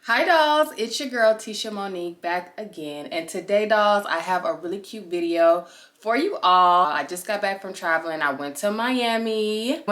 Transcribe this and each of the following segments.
Hi dolls, it's your girl Teshiamonique back again, and today dolls I have a really cute video for you all. I just got back from traveling. I went to Miami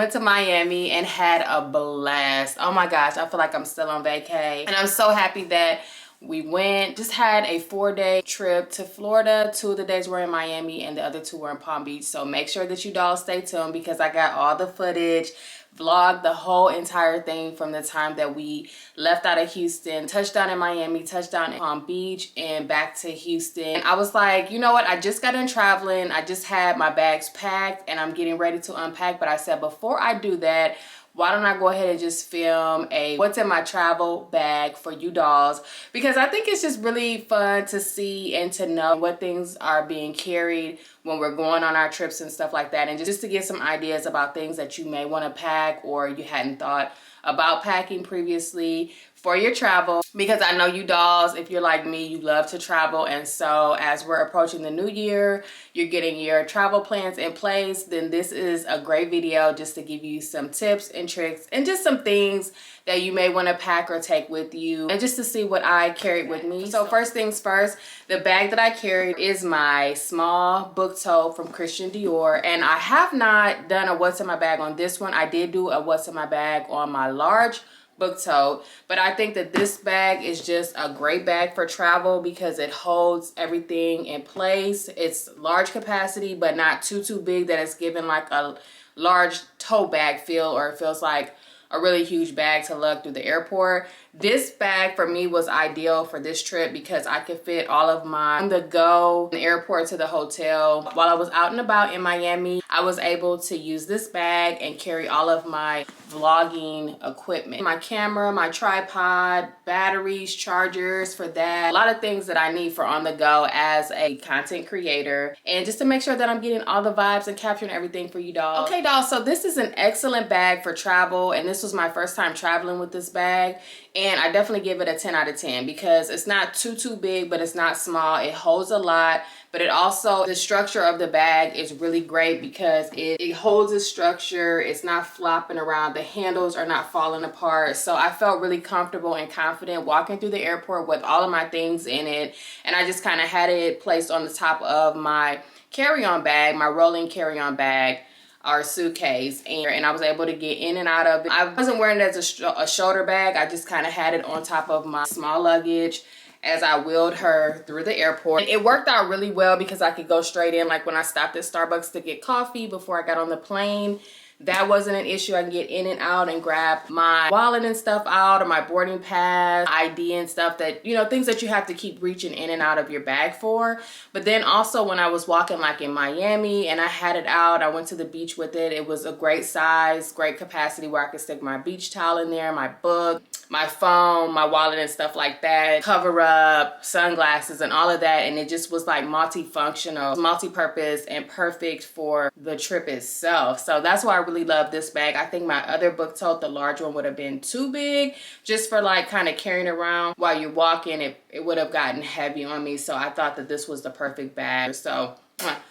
and had a blast. Oh my gosh, I feel like I'm still on vacay, and I'm so happy that we went. Just had a 4-day trip to Florida. 2 of the days were in Miami and the other 2 were in Palm Beach. So make sure that you dolls stay tuned because I got all the footage, vlogged the whole entire thing from the time that we left out of Houston, touched down in Miami, touched down in Palm Beach, and back to Houston. I was like, you know what? I just got done traveling. I just had my bags packed and I'm getting ready to unpack. But I said, before I do that, why don't I go ahead and just film a what's in my travel bag for you dolls, because I think it's just really fun to see and to know what things are being carried when we're going on our trips and stuff like that, and just to get some ideas about things that you may want to pack or you hadn't thought about packing previously for your travel. Because I know you dolls, if you're like me, you love to travel, and so as we're approaching the new year, you're getting your travel plans in place, then this is a great video just to give you some tips and tricks and just some things that you may want to pack or take with you, and just to see what I carried with me. So first things first, the bag that I carried is my small book tote from Christian Dior, and I have not done a what's in my bag on this one. I did do a what's in my bag on my large book tote, but I think that this bag is just a great bag for travel because it holds everything in place. It's large capacity but not too big that it's given like a large tote bag feel, or it feels like a really huge bag to lug through the airport. This bag for me was ideal for this trip because I could fit all of my on the go from the airport to the hotel. While I was out and about in Miami, I was able to use this bag and carry all of my vlogging equipment. My camera, my tripod, batteries, chargers for that. A lot of things that I need for on the go as a content creator, and just to make sure that I'm getting all the vibes and capturing everything for you dolls. Okay dolls, so this is an excellent bag for travel, and this was my first time traveling with this bag. And I definitely give it a 10 out of 10 because it's not too big, but it's not small. It holds a lot, but it also, the structure of the bag is really great because it holds its structure. It's not flopping around. The handles are not falling apart. So I felt really comfortable and confident walking through the airport with all of my things in it. And I just kind of had it placed on the top of my carry-on bag, my rolling carry-on bag, our suitcase, and I was able to get in and out of it. I wasn't wearing it as a shoulder bag. I just kind of had it on top of my small luggage as I wheeled her through the airport. And it worked out really well because I could go straight in. Like when I stopped at Starbucks to get coffee before I got on the plane, that wasn't an issue. I can get in and out and grab my wallet and stuff out, or my boarding pass, ID and stuff that, you know, things that you have to keep reaching in and out of your bag for. But then also when I was walking like in Miami and I had it out, I went to the beach with it. It was a great size, great capacity where I could stick my beach towel in there, my book, my phone, my wallet and stuff like that, cover up, sunglasses and all of that. And it just was like multifunctional, multi-purpose, and perfect for the trip itself. So that's why I really love this bag. I think my other book tote, the large one, would have been too big just for like kind of carrying around while you're walking. It would have gotten heavy on me. So I thought that this was the perfect bag. So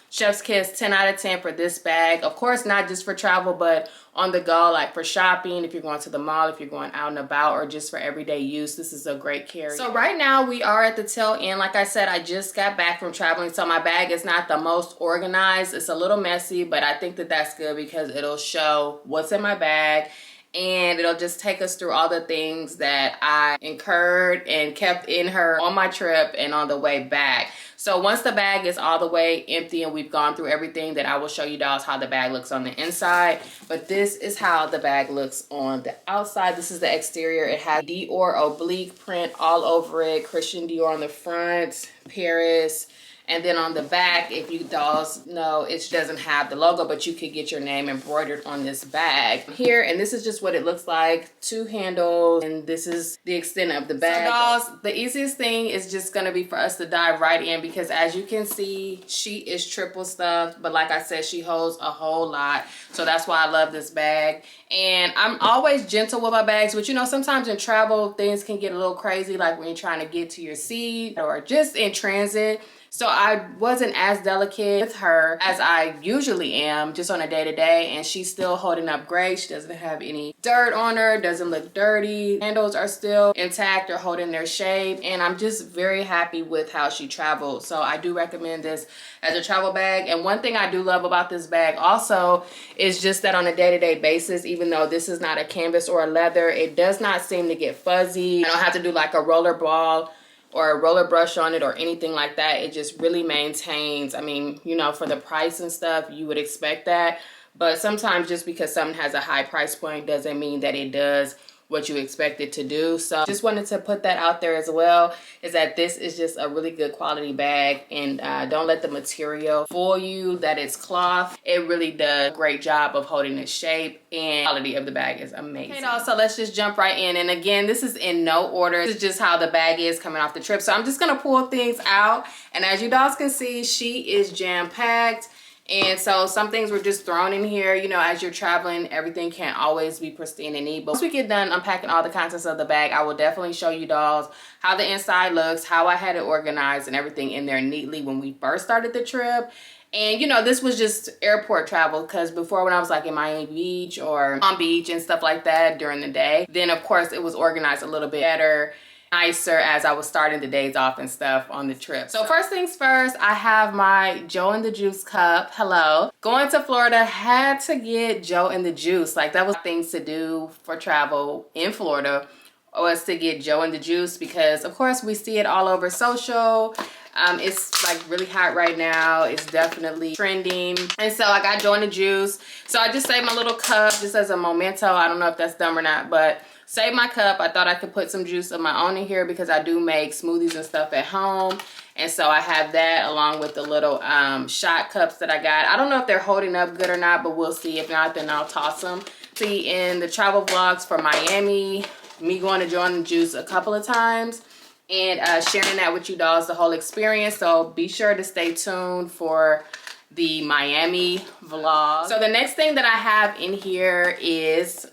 chef's kiss, 10 out of 10 for this bag. Of course, not just for travel, but on the go, like for shopping, if you're going to the mall, if you're going out and about, or just for everyday use, this is a great carry. So right now we are at the tail end. Like I said, I just got back from traveling, so my bag is not the most organized. It's a little messy, but I think that that's good because it'll show what's in my bag, and it'll just take us through all the things that I incurred and kept in her on my trip and on the way back. So once the bag is all the way empty and we've gone through everything, then I will show you dolls how the bag looks on the inside. But this is how the bag looks on the outside. This is the exterior. It has Dior oblique print all over it, Christian Dior on the front, Paris. And then on the back, if you dolls know, it doesn't have the logo, but you could get your name embroidered on this bag here. And this is just what it looks like. 2 handles, and this is the extent of the bag. So dolls, the easiest thing is just gonna be for us to dive right in because as you can see, she is triple stuffed. But like I said, she holds a whole lot. So that's why I love this bag. And I'm always gentle with my bags, but you know, sometimes in travel, things can get a little crazy, like when you're trying to get to your seat or just in transit. So I wasn't as delicate with her as I usually am just on a day-to-day, and she's still holding up great. She doesn't have any dirt on her, doesn't look dirty. Handles are still intact or holding their shape, and I'm just very happy with how she traveled. So I do recommend this as a travel bag. And one thing I do love about this bag also is just that on a day-to-day basis, even though this is not a canvas or a leather, it does not seem to get fuzzy. I don't have to do like a roller ball or a roller brush on it or anything like that. It just really maintains. I mean, you know, for the price and stuff, you would expect that. But sometimes just because something has a high price point doesn't mean that it does what you expect it to do. So just wanted to put that out there as well, is that this is just a really good quality bag. And don't let the material fool you that it's cloth. It really does a great job of holding its shape, and quality of the bag is amazing. Okay, so let's just jump right in. And again, this is in no order. This is just how the bag is coming off the trip. So I'm just gonna pull things out, and as you dolls can see, she is jam-packed. And so some things were just thrown in here. You know, as you're traveling, everything can't always be pristine and neat. But once we get done unpacking all the contents of the bag, I will definitely show you dolls how the inside looks, how I had it organized and everything in there neatly when we first started the trip. And you know, this was just airport travel, because before, when I was like in Miami Beach or Palm Beach and stuff like that during the day, then of course it was organized a little bit better, nicer, as I was starting the days off and stuff on the trip. So first things first, I have my Joe and the Juice cup. Hello. Going to Florida, had to get Joe and the Juice. Like, that was things to do for travel in Florida, was to get Joe and the Juice, because of course we see it all over social. It's like really hot right now. It's definitely trending. And so I got Joe and the Juice. So I just saved my little cup just as a memento. I don't know if that's dumb or not, but save my cup. I thought I could put some juice of my own in here because I do make smoothies and stuff at home. And so I have that along with the little shot cups that I got. I don't know if they're holding up good or not, but we'll see. If not, then I'll toss them. See, in the travel vlogs for Miami, me going to Joe and the Juice a couple of times and sharing that with you dolls, the whole experience. So be sure to stay tuned for the Miami vlog. So the next thing that I have in here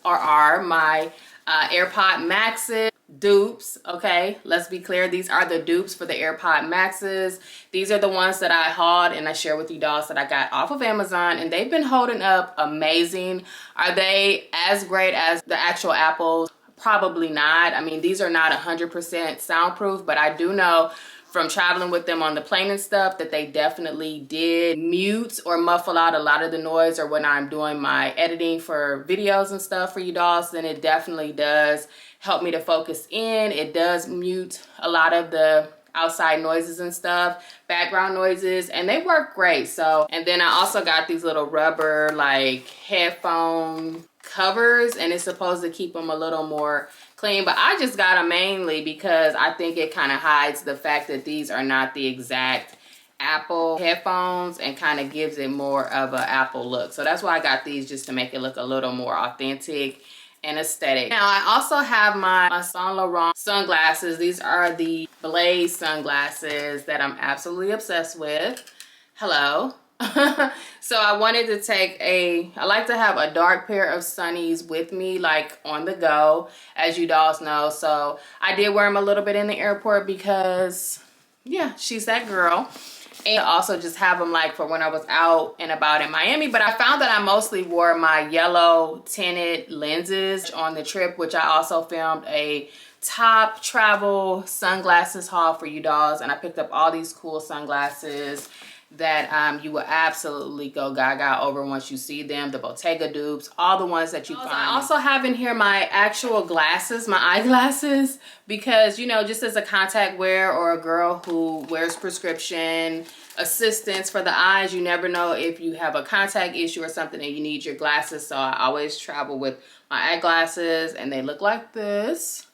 are my AirPod Maxes dupes. Okay, let's be clear, these are the dupes for the AirPod Maxes. These are the ones that I hauled and I share with you dolls that I got off of Amazon, and they've been holding up amazing. Are they as great as the actual Apples? Probably not. I mean, these are not 100% soundproof, but I do know from traveling with them on the plane and stuff that they definitely did mute or muffle out a lot of the noise, or when I'm doing my editing for videos and stuff for you dolls, then it definitely does help me to focus in. It does mute a lot of the outside noises and stuff, background noises, and they work great. So, and then I also got these little rubber like headphone covers, and it's supposed to keep them a little more clean, but I just got them mainly because I think it kind of hides the fact that these are not the exact Apple headphones and kind of gives it more of an Apple look. So that's why I got these, just to make it look a little more authentic and aesthetic. Now I also have my Saint Laurent sunglasses. These are the Blaze sunglasses that I'm absolutely obsessed with. Hello. So I wanted to take I like to have a dark pair of sunnies with me, like on the go, as you dolls know. So I did wear them a little bit in the airport because, yeah, she's that girl. And also just have them like for when I was out and about in Miami. But I found that I mostly wore my yellow tinted lenses on the trip, which I also filmed a top travel sunglasses haul for you dolls. And I picked up all these cool sunglasses that you will absolutely go gaga over once you see them. The Bottega dupes, all the ones that you find. I also have in here my actual glasses, my eyeglasses, because, you know, just as a contact wear or a girl who wears prescription assistance for the eyes, you never know if you have a contact issue or something and you need your glasses. So I always travel with my eyeglasses, and they look like this.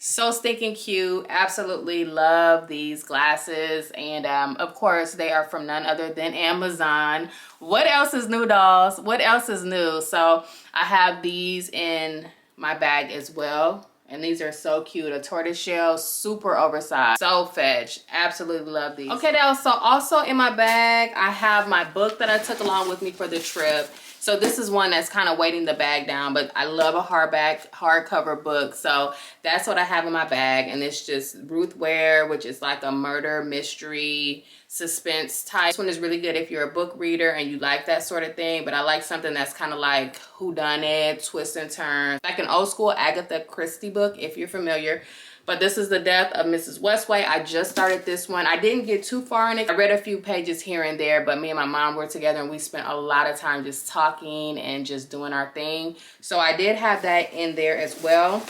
So stinking cute. Absolutely love these glasses. And of course they are from none other than Amazon. What else is new, dolls? What else is new? So I have these in my bag as well, and these are so cute. A tortoiseshell, super oversized, so fetch. Absolutely love these. Okay, dolls, so also in my bag I have my book that I took along with me for the trip. So this is one that's kind of weighting the bag down, but I love a hardcover book. So that's what I have in my bag. And it's just Ruth Ware, which is like a murder mystery suspense type. This one is really good if you're a book reader and you like that sort of thing, but I like something that's kind of like whodunit, twists and turns, like an old school Agatha Christie book if you're familiar. But this is The Death of Mrs. Westway. I just started this one. I didn't get too far in it. I read a few pages here and there, but me and my mom were together and we spent a lot of time just talking and just doing our thing. So I did have that in there as well.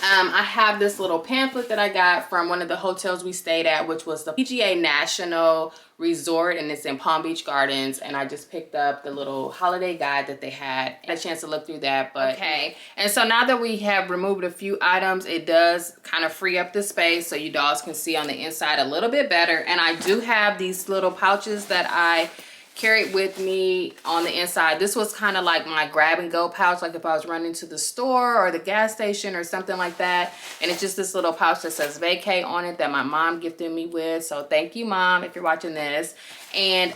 I have this little pamphlet that I got from one of the hotels we stayed at, which was the PGA National Resort, and it's in Palm Beach Gardens. And I just picked up the little holiday guide that they had. I had a chance to look through that, but okay. And so now that we have removed a few items, it does kind of free up the space so you dolls can see on the inside a little bit better. And I do have these little pouches that I carried with me on the inside. This was kind of like my grab and go pouch, like if I was running to the store or the gas station or something like that. And it's just this little pouch that says vacay on it that my mom gifted me with. So thank you, Mom, if you're watching this. And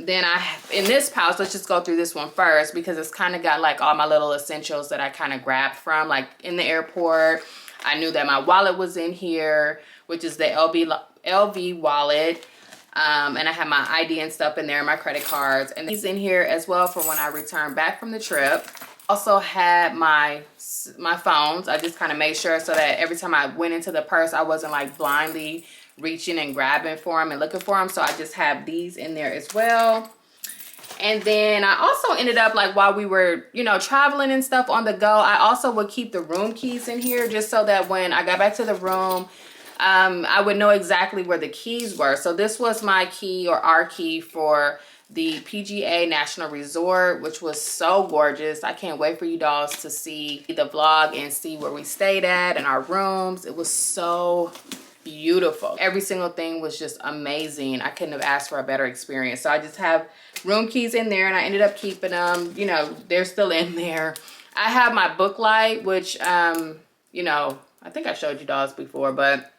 then I have in this pouch, let's just go through this one first because it's kind of got like all my little essentials that I kind of grabbed from, like in the airport. I knew that my wallet was in here, which is the LV wallet. And I have my ID and stuff in there, my credit cards, and these in here as well for when I return back from the trip. Also had my phones. I just kind of made sure so that every time I went into the purse, I wasn't like blindly reaching and grabbing for them and looking for them. So I just have these in there as well. And then I also ended up, like, while we were, you know, traveling and stuff on the go, I also would keep the room keys in here just so that when I got back to the room, I would know exactly where the keys were. So this was my key, or our key, for the PGA National Resort, which was so gorgeous. I can't wait for you dolls to see the vlog and see where we stayed at and our rooms. It was so beautiful. Every single thing was just amazing. I couldn't have asked for a better experience. So I just have room keys in there, and I ended up keeping them. You know, they're still in there. I have my book light, which, you know, I think I showed you dolls before, but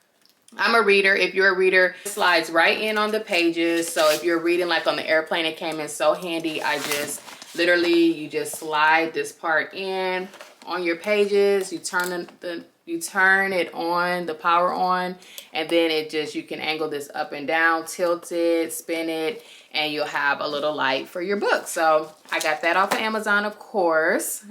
I'm a reader. If you're a reader, it slides right in on the pages. So if you're reading like on the airplane, it came in so handy. I just literally, you just slide this part in on your pages. You turn it on, the power on, and then it just, you can angle this up and down, tilt it, spin it, and you'll have a little light for your book. So I got that off of Amazon, of course.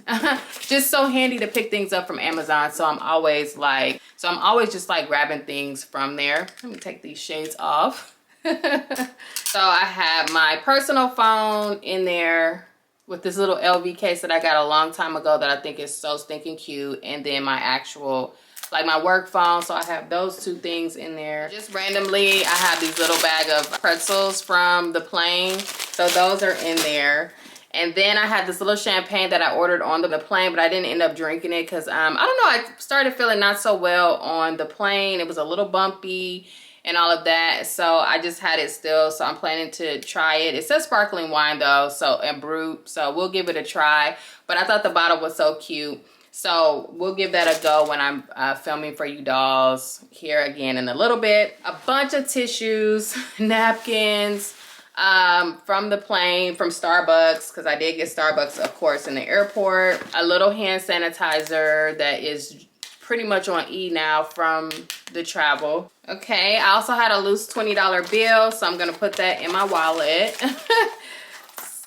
Just so handy to pick things up from Amazon. So I'm always just like grabbing things from there. Let me take these shades off. So I have my personal phone in there with this little LV case that I got a long time ago that I think is so stinking cute. And then my actual, like my work phone. So I have those two things in there. Just randomly, I have these little bag of pretzels from the plane. So those are in there. And then I had this little champagne that I ordered on the plane, but I didn't end up drinking it because, I don't know, I started feeling not so well on the plane. It was a little bumpy and all of that. So I just had it still. So I'm planning to try it. It says sparkling wine though, and brut. So we'll give it a try. But I thought the bottle was so cute. So we'll give that a go when I'm filming for you dolls here again in a little bit. A bunch of tissues, napkins from the plane, from Starbucks, because I did get Starbucks, of course, in the airport. A little hand sanitizer that is pretty much on E now from the travel. Okay, I also had a loose $20 bill, so I'm gonna put that in my wallet.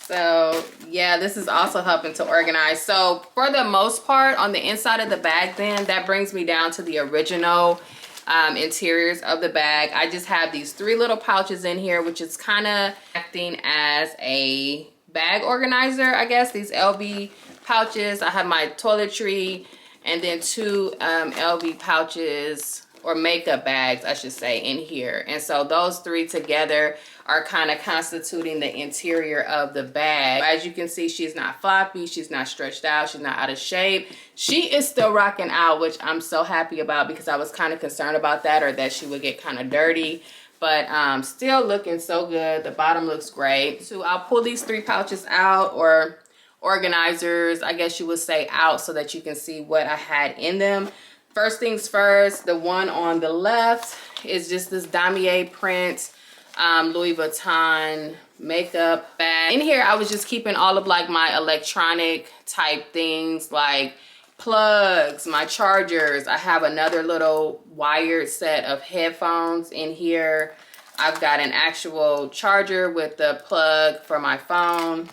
So yeah, this is also helping to organize. So for the most part, on the inside of the bag, then that brings me down to the original interiors of the bag. I just have these three little pouches in here, which is kind of acting as a bag organizer, I guess. These LV pouches. I have my toiletry, and then two LV pouches, or makeup bags, I should say, in here. And so those three together are kind of constituting the interior of the bag. As you can see, she's not floppy, she's not stretched out, she's not out of shape. She is still rocking out, which I'm so happy about, because I was kind of concerned about that, or that she would get kind of dirty. But still looking so good. The bottom looks great. So I'll pull these three pouches out, or organizers, I guess you would say, out, so that you can see what I had in them. First things first, the one on the left is just this damier print Louis Vuitton makeup bag. In here, I was just keeping all of like my electronic type things like plugs, my chargers. I have another little wired set of headphones in here. I've got an actual charger with the plug for my phone.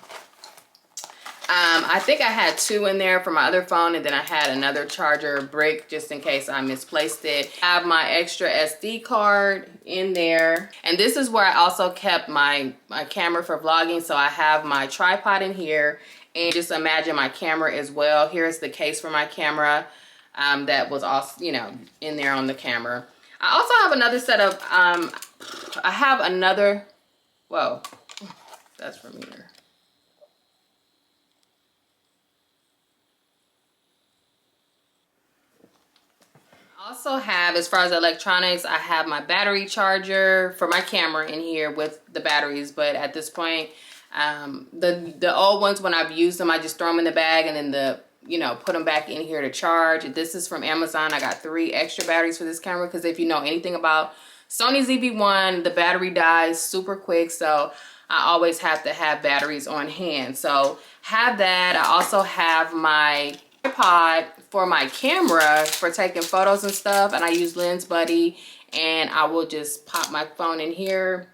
I think I had 2 in there for my other phone, and then I had another charger brick just in case I misplaced it. I have my extra SD card in there, and this is where I also kept my camera for vlogging. So I have my tripod in here, and just imagine my camera as well. Here's the case for my camera that was also, you know, in there on the camera. I also have another set of I have another, whoa, that's from here. Also have, as far as electronics, I have my battery charger for my camera in here with the batteries. But at this point, the old ones, when I've used them, I just throw them in the bag and then put them back in here to charge. This is from Amazon. I got 3 extra batteries for this camera because if you know anything about Sony ZV-1, the battery dies super quick, so I always have to have batteries on hand. So have that. I also have my tripod for my camera for taking photos and stuff, and I use Lens Buddy, and I will just pop my phone in here,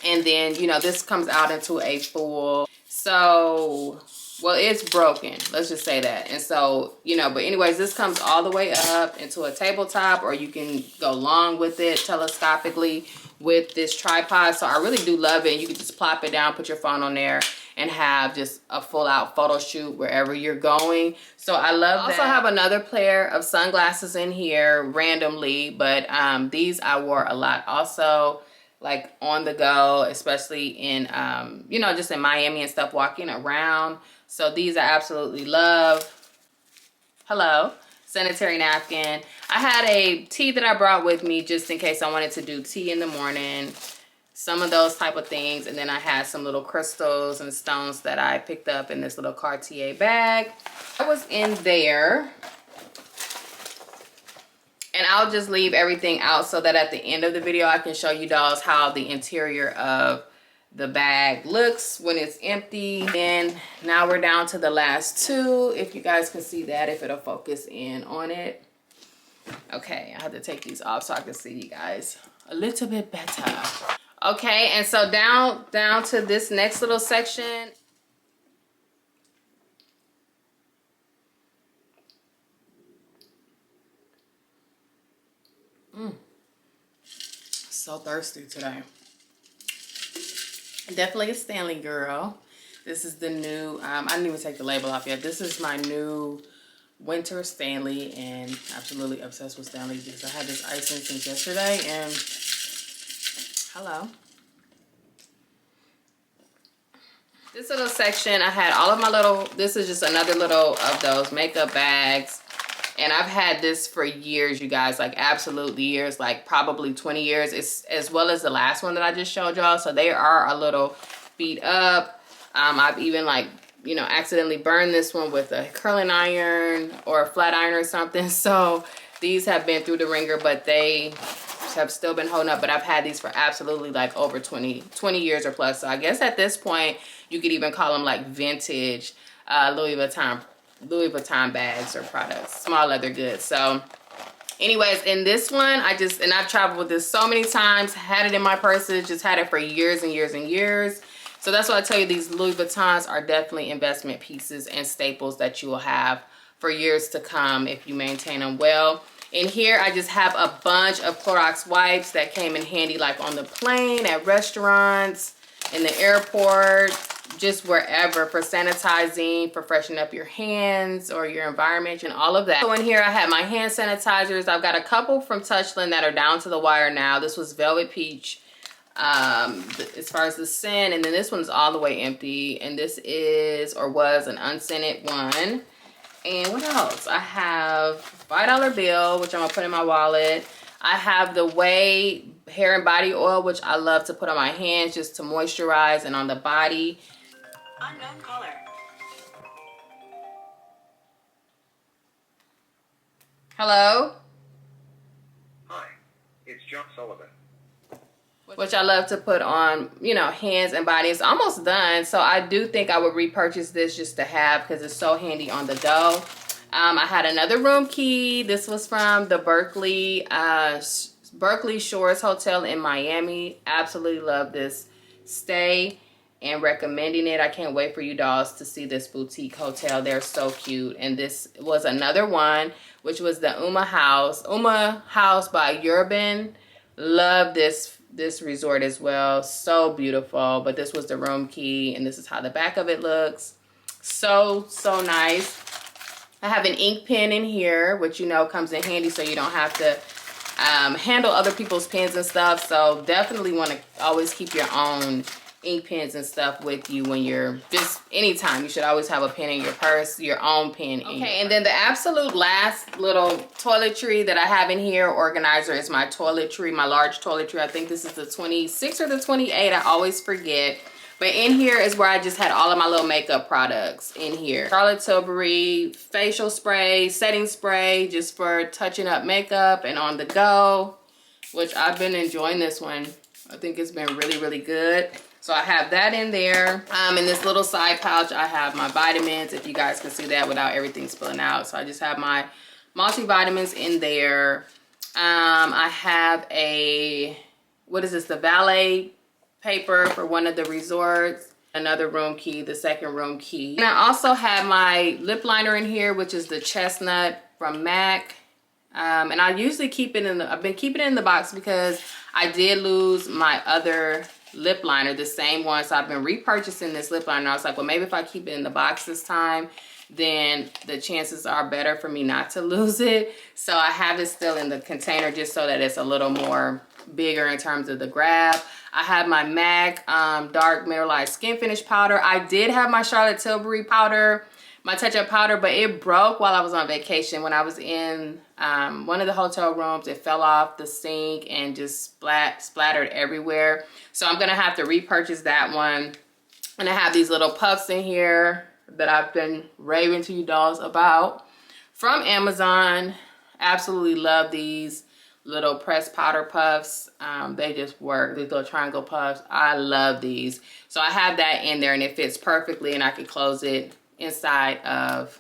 and then this comes out into a full, so well, it's broken, let's just say that. And so but anyways, this comes all the way up into a tabletop, or you can go long with it telescopically with this tripod. So I really do love it. You can just plop it down, put your phone on there, and have just a full out photo shoot wherever you're going. So I love that. I also have another pair of sunglasses in here randomly, but these I wore a lot also, like on the go, especially in just in Miami and stuff, walking around. So these I absolutely love. Hello. Sanitary napkin. I had a tea that I brought with me just in case I wanted to do tea in the morning. Some of those type of things. And then I had some little crystals and stones that I picked up in this little Cartier bag. I was in there. And I'll just leave everything out so that at the end of the video I can show you dolls how the interior of the bag looks when it's empty. And now we're down to the last 2, if you guys can see that, if it'll focus in on it. Okay, I have to take these off so I can see you guys a little bit better. Okay, and so down to this next little section. So thirsty today. Definitely a Stanley girl. This is the new, I didn't even take the label off yet. This is my new winter Stanley, and absolutely obsessed with Stanley because I had this icing since yesterday. And hello. This little section, I had all of my little, this is just another little of those makeup bags. And I've had this for years, you guys, like absolutely years, like probably 20 years. It's as well as the last one that I just showed y'all. So they are a little beat up. I've even accidentally burned this one with a curling iron or a flat iron or something. So these have been through the ringer, but they have still been holding up. But I've had these for absolutely like over 20 years or plus. So I guess at this point, you could even call them like vintage Louis Vuitton bags or products, small leather goods. So anyways, in this one, I've traveled with this so many times, had it in my purses, just had it for years and years and years. So that's why I tell you, these Louis Vuittons are definitely investment pieces and staples that you will have for years to come if you maintain them well. In here, I just have a bunch of Clorox wipes that came in handy, like on the plane, at restaurants, in the airport, just wherever, for sanitizing, for freshening up your hands or your environment and all of that. So in here I have my hand sanitizers. I've got a couple from Touchland that are down to the wire now. This was Velvet Peach as far as the scent, and then this one's all the way empty, and this is or was an unscented one. And what else? I have $5 bill, which I'm gonna put in my wallet. I have the Way hair and body oil, which I love to put on my hands just to moisturize, and on the body. Unknown caller. Hello? Hi, it's John Sullivan. which I love to put on, you know, hands and body. It's almost done, so I do think I would repurchase this just to have, because it's so handy on the go. I had another room key. This was from the Berkeley Shores Hotel in Miami. Absolutely love this stay and recommending it. I can't wait for you dolls to see this boutique hotel. They're so cute. And this was another one, which was the Uma House by Urban. Love this resort as well. So beautiful. But this was the room key, and this is how the back of it looks. So nice. I have an ink pen in here, which, you know, comes in handy so you don't have to handle other people's pens and stuff. So definitely want to always keep your own ink pens and stuff with you when you're just anytime. You should always have a pen in your purse, your own pen. Okay, and then the absolute last little toiletry that I have in here, organizer, is my toiletry, my large toiletry. I think this is the 26 or the 28. I always forget. But in here is where I just had all of my little makeup products in here. Charlotte Tilbury facial spray, setting spray, just for touching up makeup and on the go, which I've been enjoying this one. I think it's been really, really good. So I have that in there. In this little side pouch, I have my vitamins, if you guys can see that without everything spilling out. So I just have my multivitamins in there. I have a, what is this, the valet paper for one of the resorts. Another room key, the second room key. And I also have my lip liner in here, which is the Chestnut from MAC. And I usually keep it in the, I've been keeping it in the box because I did lose my other lip liner, the same one. So I've been repurchasing this lip liner. I was like, well, maybe if I keep it in the box this time, then the chances are better for me not to lose it. So I have it still in the container just so that it's a little more bigger in terms of the grab. I have my MAC dark mineralized skin finish powder. I did have my Charlotte Tilbury powder, my touch-up powder, but it broke while I was on vacation. When I was in one of the hotel rooms, it fell off the sink and just splattered everywhere. So I'm gonna have to repurchase that one. And I have these little puffs in here that I've been raving to you dolls about from Amazon. Absolutely love these little pressed powder puffs. They just work. These little triangle puffs, I love these. So I have that in there and it fits perfectly, and I can close it inside of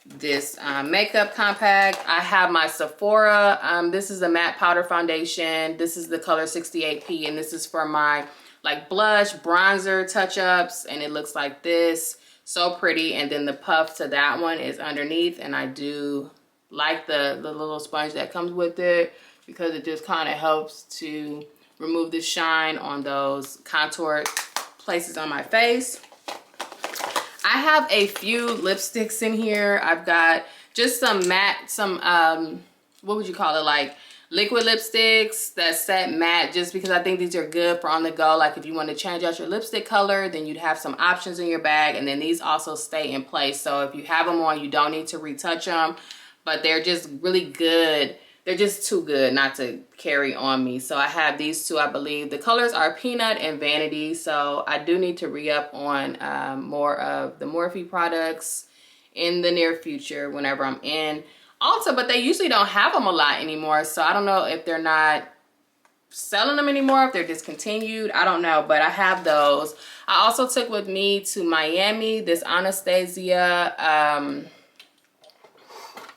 this makeup compact. I have my Sephora. This is a matte powder foundation. This is the color 68P, and this is for my like blush, bronzer touch-ups, and it looks like this. So pretty. And then the puff to that one is underneath, and I do like the little sponge that comes with it, because it just kind of helps to remove the shine on those contour places on my face. I have a few lipsticks in here. I've got just some matte, what would you call it, like liquid lipsticks that set matte, just because I think these are good for on the go. Like if you want to change out your lipstick color, then you'd have some options in your bag. And then these also stay in place. So if you have them on, you don't need to retouch them, but they're just really good. They're just too good not to carry on me. So I have these two, I believe. The colors are Peanut and Vanity. So I do need to re-up on more of the Morphe products in the near future whenever I'm in Ulta. But they usually don't have them a lot anymore. So I don't know if they're not selling them anymore, if they're discontinued. I don't know, but I have those. I also took with me to Miami this Anastasia,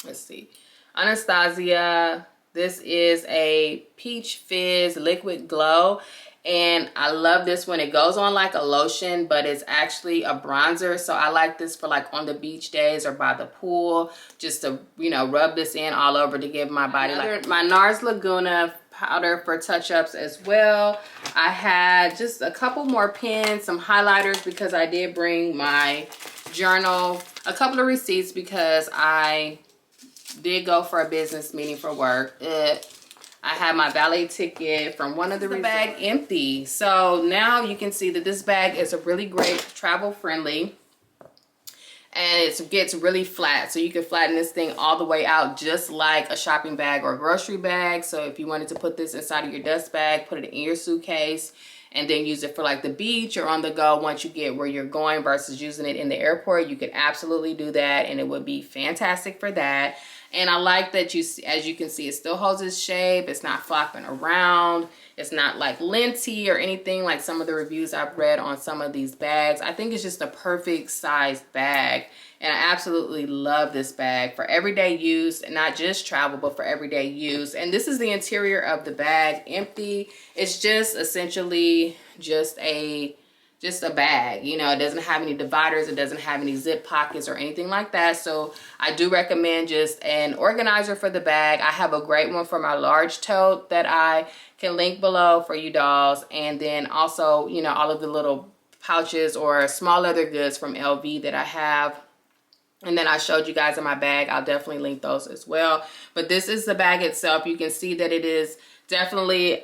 let's see. Anastasia, this is a Peach Fizz Liquid Glow, and I love this one. It goes on like a lotion, but it's actually a bronzer. So I like this for like on the beach days or by the pool, just to, you know, rub this in all over to give my body like my NARS Laguna powder for touch-ups as well. I had just a couple more pens, some highlighters, because I did bring my journal, a couple of receipts because I did go for a business meeting for work. I have my valet ticket from one of the bag empty. So now you can see that this bag is a really great travel friendly, and it gets really flat. So you can flatten this thing all the way out, just like a shopping bag or a grocery bag. So if you wanted to put this inside of your dust bag, put it in your suitcase, and then use it for like the beach or on the go once you get where you're going, versus using it in the airport, you could absolutely do that, and it would be fantastic for that. And I like that as you can see, it still holds its shape. It's not flopping around. It's not like linty or anything like some of the reviews I've read on some of these bags. I think it's just a perfect sized bag. And I absolutely love this bag for everyday use, and not just travel, but for everyday use. And this is the interior of the bag, empty. It's just essentially just a bag, you know. It doesn't have any dividers, it doesn't have any zip pockets or anything like that. So I do recommend just an organizer for the bag. I have a great one for my large tote that I can link below for you dolls. And then also, you know, all of the little pouches or small leather goods from LV that I have. And then I showed you guys in my bag. I'll definitely link those as well. But this is the bag itself. You can see that it is definitely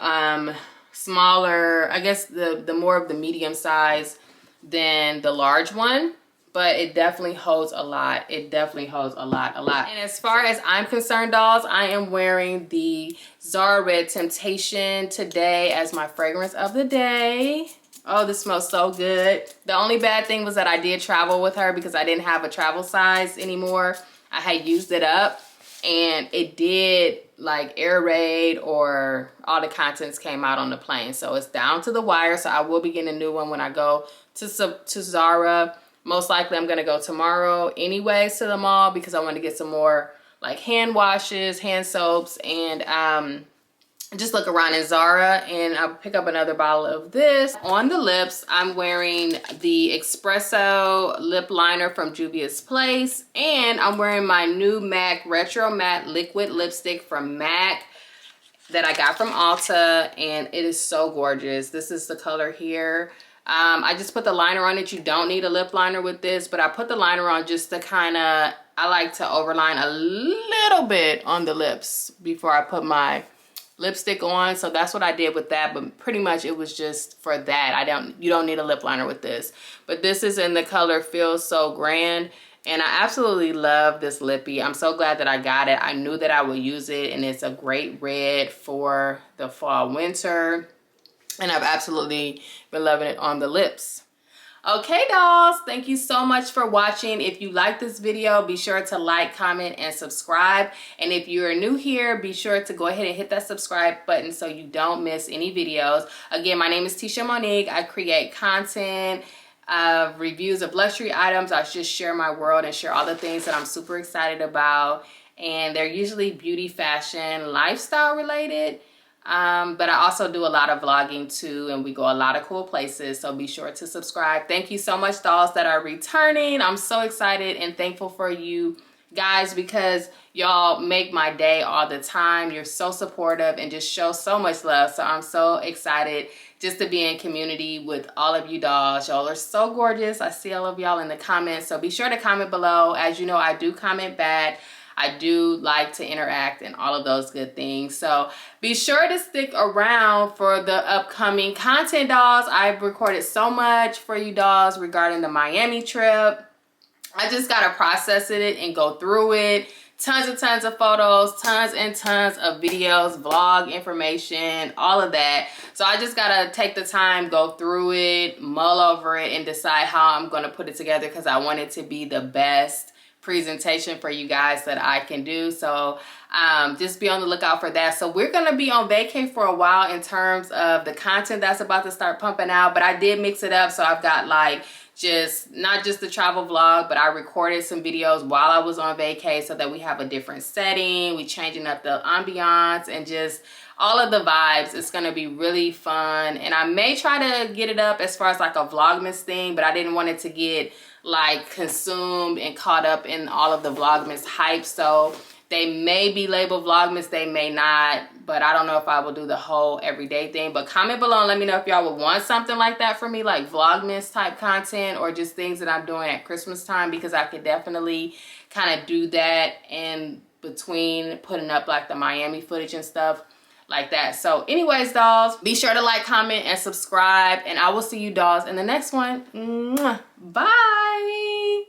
smaller, I guess the more of the medium size than the large one, but it definitely holds a lot. It definitely holds a lot. And as far as I'm concerned, dolls, I am wearing the Zara Red Temptation today as my fragrance of the day. Oh, this smells so good. The only bad thing was that I did travel with her because I didn't have a travel size anymore. I had used it up and it did like air raid, or all the contents came out on the plane. So it's down to the wire. So I will be getting a new one when I go to Zara. Most likely I'm gonna go tomorrow anyways to the mall because I want to get some more like hand washes, hand soaps, and just look around in Zara. And I'll pick up another bottle of this. On the lips, I'm wearing the Espresso lip liner from Juvia's Place, and I'm wearing my new MAC Retro Matte Liquid Lipstick from MAC that I got from Ulta, and it is so gorgeous. This is the color here. I just put the liner on it. You don't need a lip liner with this, but I put the liner on just to kind of, I like to overline a little bit on the lips before I put my lipstick on. So that's what I did with that, but pretty much it was just for that. You don't need a lip liner with this. But this is in the color Feels So Grand, and I absolutely love this lippy. I'm so glad that I got it. I knew that I would use it, and it's a great red for the fall winter, and I've absolutely been loving it on the lips. Okay, dolls, thank you so much for watching. If you like this video, be sure to like, comment, and subscribe. And if you're new here, be sure to go ahead and hit that subscribe button so you don't miss any videos. Again, my name is Teshiamonique. I create content, reviews of luxury items. I just share my world and share all the things that I'm super excited about. And they're usually beauty, fashion, lifestyle related. But I also do a lot of vlogging too, and we go a lot of cool places, so be sure to subscribe. Thank you so much, dolls that are returning. I'm so excited and thankful for you guys because y'all make my day all the time. You're so supportive and just show so much love, so I'm so excited just to be in community with all of you dolls. Y'all are so gorgeous. I see all of y'all in the comments, so be sure to comment below. As you know, I do comment back. I do like to interact and all of those good things. So be sure to stick around for the upcoming content, dolls. I've recorded so much for you dolls regarding the Miami trip. I just got to process it and go through it. Tons and tons of photos, tons and tons of videos, vlog information, all of that. So I just got to take the time, go through it, mull over it, and decide how I'm going to put it together because I want it to be the best presentation for you guys that I can do. So just be on the lookout for that. So we're gonna be on vacay for a while in terms of the content that's about to start pumping out, but I did mix it up. So I've got like not just the travel vlog, but I recorded some videos while I was on vacay so that we have a different setting. We changing up the ambiance and just all of the vibes. It's gonna be really fun, and I may try to get it up as far as like a vlogmas thing, but I didn't want it to get like consumed and caught up in all of the vlogmas hype. So they may be labeled vlogmas, they may not, but I don't know if I will do the whole everyday thing. But comment below and let me know if y'all would want something like that for me, like vlogmas type content, or just things that I'm doing at Christmas time, because I could definitely kind of do that in between putting up like the Miami footage and stuff like that. So anyways, dolls, be sure to like, comment, and subscribe, and I will see you dolls in the next one. Mwah. Bye.